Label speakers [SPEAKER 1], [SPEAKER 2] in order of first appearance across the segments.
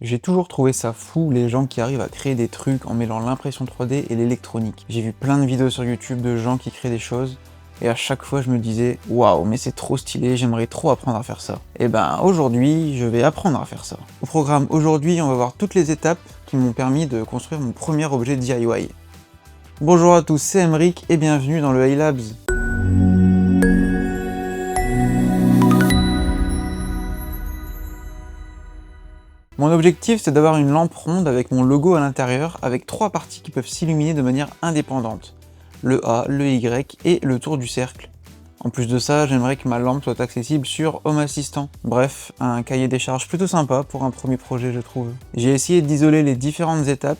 [SPEAKER 1] J'ai toujours trouvé ça fou, les gens qui arrivent à créer des trucs en mêlant l'impression 3D et l'électronique. J'ai vu plein de vidéos sur YouTube de gens qui créent des choses, et à chaque fois je me disais « Waouh, mais c'est trop stylé, j'aimerais trop apprendre à faire ça ». Et ben aujourd'hui, je vais apprendre à faire ça. Au programme aujourd'hui, on va voir toutes les étapes qui m'ont permis de construire mon premier objet DIY. Bonjour à tous, c'est Emeric et bienvenue dans le iLabs. Mon objectif, c'est d'avoir une lampe ronde avec mon logo à l'intérieur, avec 3 parties qui peuvent s'illuminer de manière indépendante. Le A, le Y et le tour du cercle. En plus de ça, j'aimerais que ma lampe soit accessible sur Home Assistant. Bref, un cahier des charges plutôt sympa pour un premier projet, je trouve. J'ai essayé d'isoler les différentes étapes.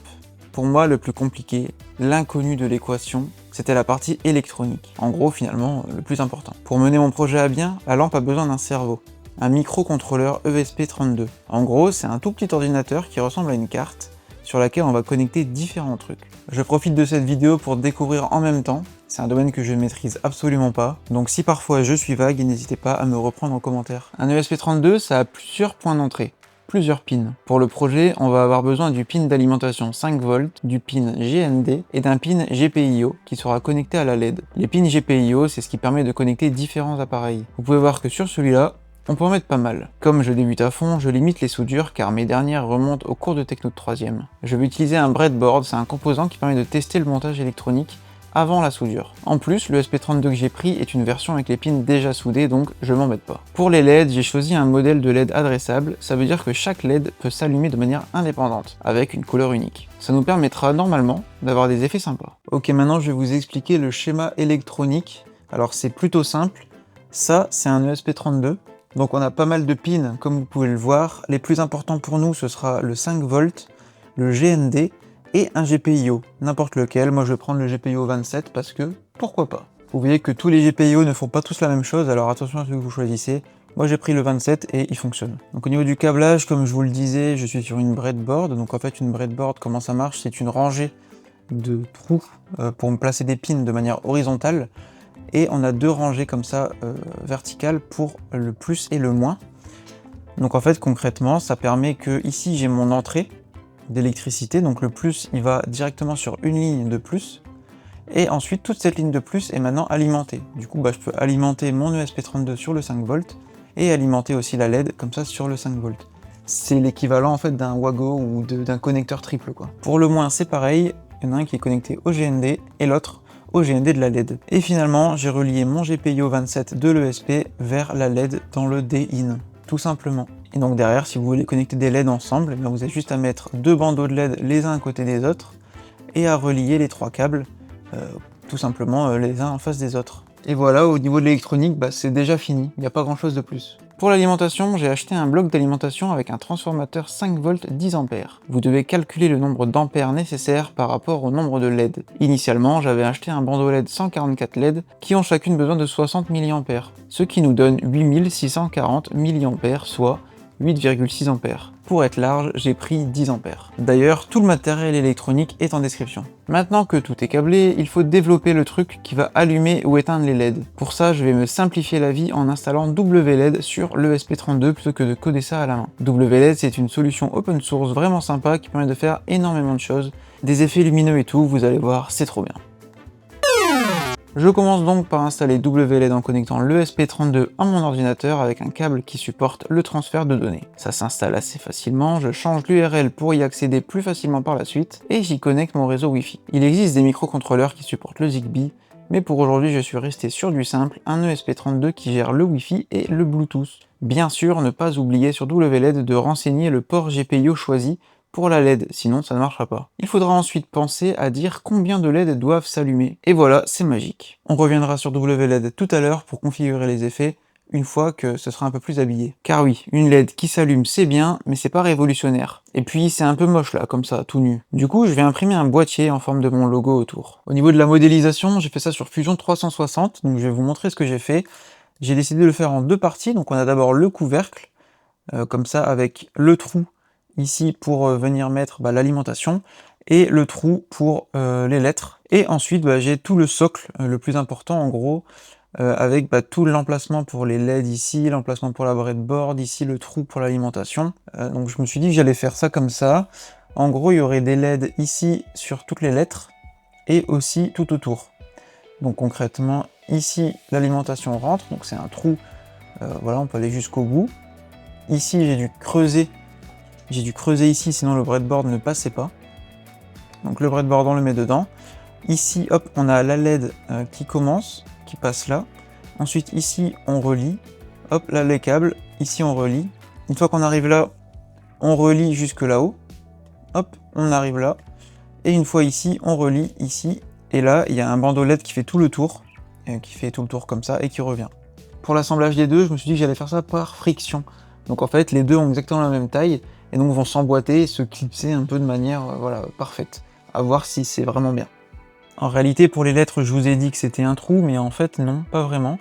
[SPEAKER 1] Pour moi, le plus compliqué, l'inconnu de l'équation, c'était la partie électronique. En gros, finalement, le plus important. Pour mener mon projet à bien, la lampe a besoin d'un cerveau. Un microcontrôleur ESP32. En gros, c'est un tout petit ordinateur qui ressemble à une carte sur laquelle on va connecter différents trucs. Je profite de cette vidéo pour découvrir en même temps, c'est un domaine que je ne maîtrise absolument pas, donc si parfois je suis vague, n'hésitez pas à me reprendre en commentaire. Un ESP32, ça a plusieurs points d'entrée, plusieurs pins. Pour le projet, on va avoir besoin du pin d'alimentation 5 volts, du pin GND et d'un pin GPIO qui sera connecté à la LED. Les pins GPIO, c'est ce qui permet de connecter différents appareils. Vous pouvez voir que sur celui-là, on peut en mettre pas mal. Comme je débute à fond, je limite les soudures car mes dernières remontent au cours de techno de 3ème. Je vais utiliser un breadboard, c'est un composant qui permet de tester le montage électronique avant la soudure. En plus, le SP32 que j'ai pris est une version avec les pins déjà soudés, donc je m'embête pas. Pour les LED, j'ai choisi un modèle de LED adressable, ça veut dire que chaque LED peut s'allumer de manière indépendante, avec une couleur unique. Ça nous permettra normalement d'avoir des effets sympas. Ok, maintenant je vais vous expliquer le schéma électronique. Alors c'est plutôt simple, ça c'est un ESP32. Donc on a pas mal de pins, comme vous pouvez le voir. Les plus importants pour nous, ce sera le 5 volts, le GND et un GPIO. N'importe lequel, moi je vais prendre le GPIO 27 parce que, pourquoi pas. Vous voyez que tous les GPIO ne font pas tous la même chose, alors attention à ce que vous choisissez. Moi j'ai pris le 27 et il fonctionne. Donc au niveau du câblage, comme je vous le disais, je suis sur une breadboard. Donc en fait une breadboard, comment ça marche? C'est une rangée de trous pour me placer des pins de manière horizontale. Et on a 2 rangées comme ça verticales pour le plus et le moins. Donc en fait concrètement ça permet que ici j'ai mon entrée d'électricité, donc le plus il va directement sur une ligne de plus, et ensuite toute cette ligne de plus est maintenant alimentée. Du coup je peux alimenter mon ESP32 sur le 5 volts et alimenter aussi la LED comme ça sur le 5 volts. C'est l'équivalent en fait d'un Wago ou d'un connecteur triple quoi. Pour le moins c'est pareil, il y en a un qui est connecté au GND et l'autre au GND de la LED. Et finalement, j'ai relié mon GPIO 27 de l'ESP vers la LED dans le D-in, tout simplement. Et donc derrière, si vous voulez connecter des LED ensemble, vous avez juste à mettre 2 bandeaux de LED les uns à côté des autres et à relier les 3 câbles, tout simplement les uns en face des autres. Et voilà, au niveau de l'électronique, c'est déjà fini, il n'y a pas grand chose de plus. Pour l'alimentation, j'ai acheté un bloc d'alimentation avec un transformateur 5 volts 10 A. Vous devez calculer le nombre d'ampères nécessaires par rapport au nombre de LED. Initialement, j'avais acheté un bandeau LED 144 LED qui ont chacune besoin de 60 mA, ce qui nous donne 8640 mA, soit 8,6 A. Pour être large, j'ai pris 10 A. D'ailleurs, tout le matériel électronique est en description. Maintenant que tout est câblé, il faut développer le truc qui va allumer ou éteindre les LED. Pour ça, je vais me simplifier la vie en installant WLED sur l'ESP32 plutôt que de coder ça à la main. WLED, c'est une solution open source vraiment sympa qui permet de faire énormément de choses. Des effets lumineux et tout, vous allez voir, c'est trop bien. Je commence donc par installer WLED en connectant l'ESP32 à mon ordinateur avec un câble qui supporte le transfert de données. Ça s'installe assez facilement, je change l'URL pour y accéder plus facilement par la suite, et j'y connecte mon réseau Wi-Fi. Il existe des microcontrôleurs qui supportent le Zigbee, mais pour aujourd'hui je suis resté sur du simple, un ESP32 qui gère le Wi-Fi et le Bluetooth. Bien sûr, ne pas oublier sur WLED de renseigner le port GPIO choisi pour la LED, sinon ça ne marchera pas. Il faudra ensuite penser à dire combien de LED doivent s'allumer. Et voilà, c'est magique. On reviendra sur WLED tout à l'heure pour configurer les effets, une fois que ce sera un peu plus habillé. Car oui, une LED qui s'allume c'est bien, mais c'est pas révolutionnaire. Et puis c'est un peu moche là, comme ça, tout nu. Du coup, je vais imprimer un boîtier en forme de mon logo autour. Au niveau de la modélisation, j'ai fait ça sur Fusion 360, donc je vais vous montrer ce que j'ai fait. J'ai décidé de le faire en 2 parties, donc on a d'abord le couvercle, comme ça avec le trou ici pour venir mettre l'alimentation et le trou pour les lettres. Et ensuite j'ai tout le socle, le plus important en gros, avec tout l'emplacement pour les LED ici, l'emplacement pour la breadboard, ici le trou pour l'alimentation. Donc je me suis dit que j'allais faire ça comme ça. En gros, il y aurait des LED ici sur toutes les lettres et aussi tout autour. Donc concrètement, ici l'alimentation rentre, donc c'est un trou, voilà, on peut aller jusqu'au bout. Ici j'ai dû creuser ici, sinon le breadboard ne passait pas. Donc le breadboard on le met dedans. Ici, hop, on a la LED qui commence, qui passe là. Ensuite ici on relie, hop, là les câbles, ici on relie. Une fois qu'on arrive là, on relie jusque là-haut. Hop, on arrive là. Et une fois ici, on relie ici. Et là, il y a un bandeau LED qui fait tout le tour, comme ça, et qui revient. Pour l'assemblage des deux, je me suis dit que j'allais faire ça par friction. Donc en fait, les deux ont exactement la même taille, et donc vont s'emboîter et se clipser un peu de manière voilà, parfaite. À voir si c'est vraiment bien. En réalité, pour les lettres, je vous ai dit que c'était un trou, mais en fait, non, pas vraiment.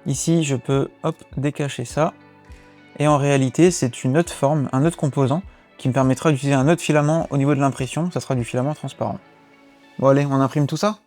[SPEAKER 1] Ici, je peux, hop, décacher ça. Et en réalité, c'est une autre forme, un autre composant, qui me permettra d'utiliser un autre filament au niveau de l'impression, ça sera du filament transparent. Bon allez, on imprime tout ça ?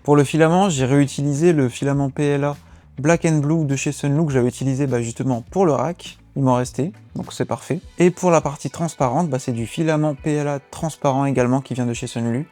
[SPEAKER 1] Pour le filament, j'ai réutilisé le filament PLA Black and Blue de chez Sunlook que j'avais utilisé justement pour le rack. Il m'en restait, donc c'est parfait. Et pour la partie transparente, c'est du filament PLA transparent également qui vient de chez Sunlook.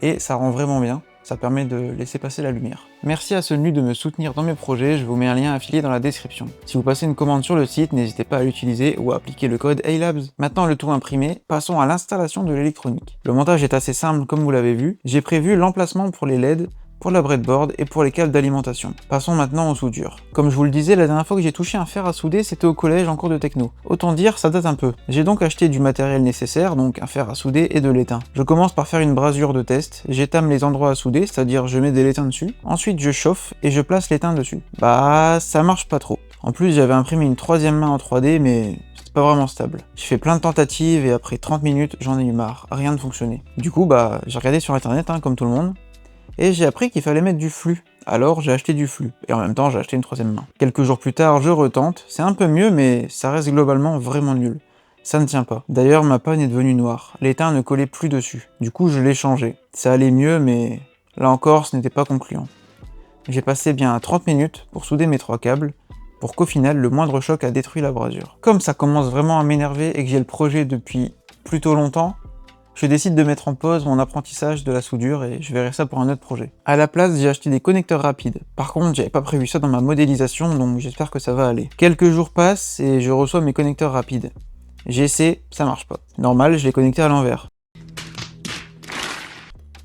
[SPEAKER 1] Et ça rend vraiment bien, ça permet de laisser passer la lumière. Merci à Sunlook de me soutenir dans mes projets, je vous mets un lien affilié dans la description. Si vous passez une commande sur le site, n'hésitez pas à l'utiliser ou à appliquer le code HeyLabs. Maintenant le tout imprimé, passons à l'installation de l'électronique. Le montage est assez simple comme vous l'avez vu. J'ai prévu l'emplacement pour les LED, pour la breadboard et pour les câbles d'alimentation. Passons maintenant aux soudures. Comme je vous le disais, la dernière fois que j'ai touché un fer à souder, c'était au collège en cours de techno. Autant dire, ça date un peu. J'ai donc acheté du matériel nécessaire, donc un fer à souder et de l'étain. Je commence par faire une brasure de test, j'étame les endroits à souder, c'est-à-dire je mets de l'étain dessus. Ensuite je chauffe et je place l'étain dessus. Ça marche pas trop. En plus j'avais imprimé une troisième main en 3D, mais c'est pas vraiment stable. J'ai fait plein de tentatives et après 30 minutes, j'en ai eu marre, rien ne fonctionnait. Du coup j'ai regardé sur internet, comme tout le monde, et j'ai appris qu'il fallait mettre du flux. Alors j'ai acheté du flux, et en même temps j'ai acheté une troisième main. Quelques jours plus tard, je retente, c'est un peu mieux, mais ça reste globalement vraiment nul. Ça ne tient pas. D'ailleurs, ma panne est devenue noire. L'étain ne collait plus dessus. Du coup, je l'ai changé. Ça allait mieux, mais là encore, ce n'était pas concluant. J'ai passé bien 30 minutes pour souder mes 3 câbles, pour qu'au final, le moindre choc a détruit la brasure. Comme ça commence vraiment à m'énerver et que j'ai le projet depuis plutôt longtemps, je décide de mettre en pause mon apprentissage de la soudure et je verrai ça pour un autre projet. À la place, j'ai acheté des connecteurs rapides. Par contre, j'avais pas prévu ça dans ma modélisation, donc j'espère que ça va aller. Quelques jours passent et je reçois mes connecteurs rapides. J'essaie, ça marche pas. Normal, je l'ai connecté à l'envers.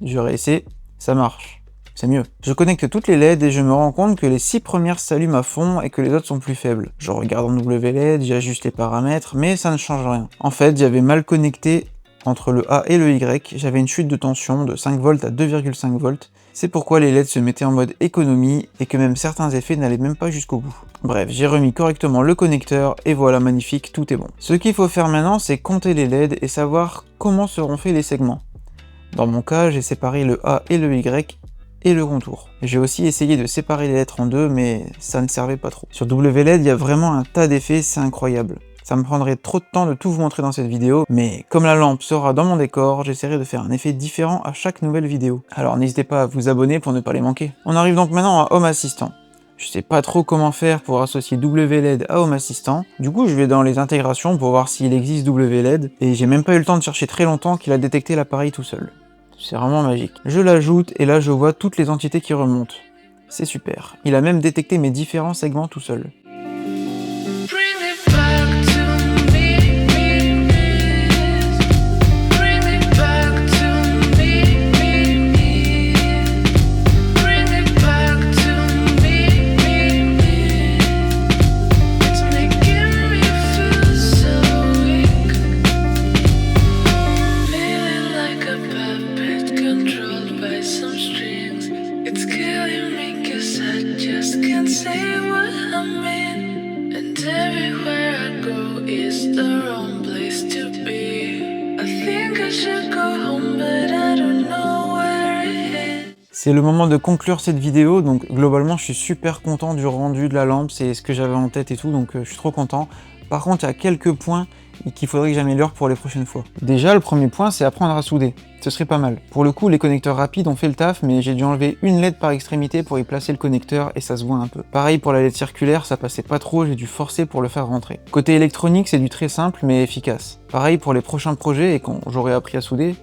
[SPEAKER 1] Je réessaie, ça marche. C'est mieux. Je connecte toutes les LED et je me rends compte que les 6 premières s'allument à fond et que les autres sont plus faibles. Je regarde en WLED, j'ajuste les paramètres, mais ça ne change rien. En fait, j'avais mal connecté entre le A et le Y, j'avais une chute de tension de 5 volts à 2,5 volts. C'est pourquoi les LED se mettaient en mode économie et que même certains effets n'allaient même pas jusqu'au bout. Bref, j'ai remis correctement le connecteur et voilà, magnifique, tout est bon. Ce qu'il faut faire maintenant, c'est compter les LED et savoir comment seront faits les segments. Dans mon cas, j'ai séparé le A et le Y et le contour. J'ai aussi essayé de séparer les lettres en deux, mais ça ne servait pas trop. Sur WLED, il y a vraiment un tas d'effets, c'est incroyable. Ça me prendrait trop de temps de tout vous montrer dans cette vidéo, mais comme la lampe sera dans mon décor, j'essaierai de faire un effet différent à chaque nouvelle vidéo. Alors n'hésitez pas à vous abonner pour ne pas les manquer. On arrive donc maintenant à Home Assistant. Je sais pas trop comment faire pour associer WLED à Home Assistant, du coup je vais dans les intégrations pour voir s'il existe WLED, et j'ai même pas eu le temps de chercher très longtemps qu'il a détecté l'appareil tout seul. C'est vraiment magique. Je l'ajoute et là je vois toutes les entités qui remontent. C'est super. Il a même détecté mes différents segments tout seul.
[SPEAKER 2] Say
[SPEAKER 1] C'est le moment de conclure cette vidéo, donc globalement je suis super content du rendu de la lampe, c'est ce que j'avais en tête et tout, donc je suis trop content. Par contre, il y a quelques points qu'il faudrait que j'améliore pour les prochaines fois. Déjà, le premier point, c'est apprendre à souder. Ce serait pas mal. Pour le coup, les connecteurs rapides ont fait le taf, mais j'ai dû enlever une LED par extrémité pour y placer le connecteur et ça se voit un peu. Pareil pour la LED circulaire, ça passait pas trop, j'ai dû forcer pour le faire rentrer. Côté électronique, c'est du très simple mais efficace. Pareil pour les prochains projets et quand j'aurai appris à souder,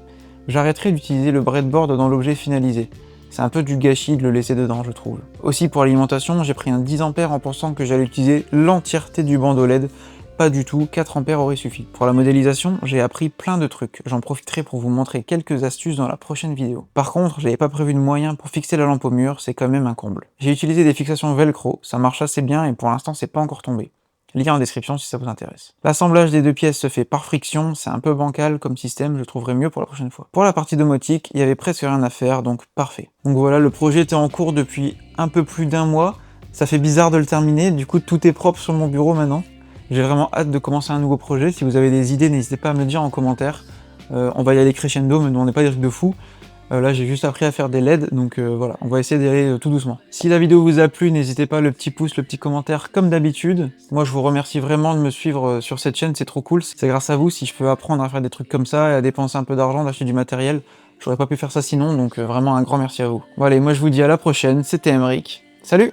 [SPEAKER 1] j'arrêterai d'utiliser le breadboard dans l'objet finalisé. C'est un peu du gâchis de le laisser dedans, je trouve. Aussi pour l'alimentation, j'ai pris un 10 A en pensant que j'allais utiliser l'entièreté du bandeau LED. Pas du tout, 4 A aurait suffi. Pour la modélisation, j'ai appris plein de trucs. J'en profiterai pour vous montrer quelques astuces dans la prochaine vidéo. Par contre, j'avais pas prévu de moyen pour fixer la lampe au mur, c'est quand même un comble. J'ai utilisé des fixations velcro, ça marche assez bien et pour l'instant c'est pas encore tombé. Lien en description si ça vous intéresse. L'assemblage des deux pièces se fait par friction, c'est un peu bancal comme système, je trouverai mieux pour la prochaine fois. Pour la partie domotique, il y avait presque rien à faire, donc parfait. Donc voilà, le projet était en cours depuis un peu plus d'un mois, ça fait bizarre de le terminer, du coup tout est propre sur mon bureau maintenant. J'ai vraiment hâte de commencer un nouveau projet, si vous avez des idées, n'hésitez pas à me le dire en commentaire. On va y aller crescendo, mais on n'est pas des trucs de fou. Là j'ai juste appris à faire des LED, donc voilà, on va essayer d'y aller tout doucement. Si la vidéo vous a plu, n'hésitez pas, le petit pouce, le petit commentaire, comme d'habitude. Moi je vous remercie vraiment de me suivre sur cette chaîne, c'est trop cool. C'est grâce à vous si je peux apprendre à faire des trucs comme ça et à dépenser un peu d'argent, d'acheter du matériel. J'aurais pas pu faire ça sinon, donc vraiment un grand merci à vous. Bon allez, moi je vous dis à la prochaine, c'était Emeric. Salut!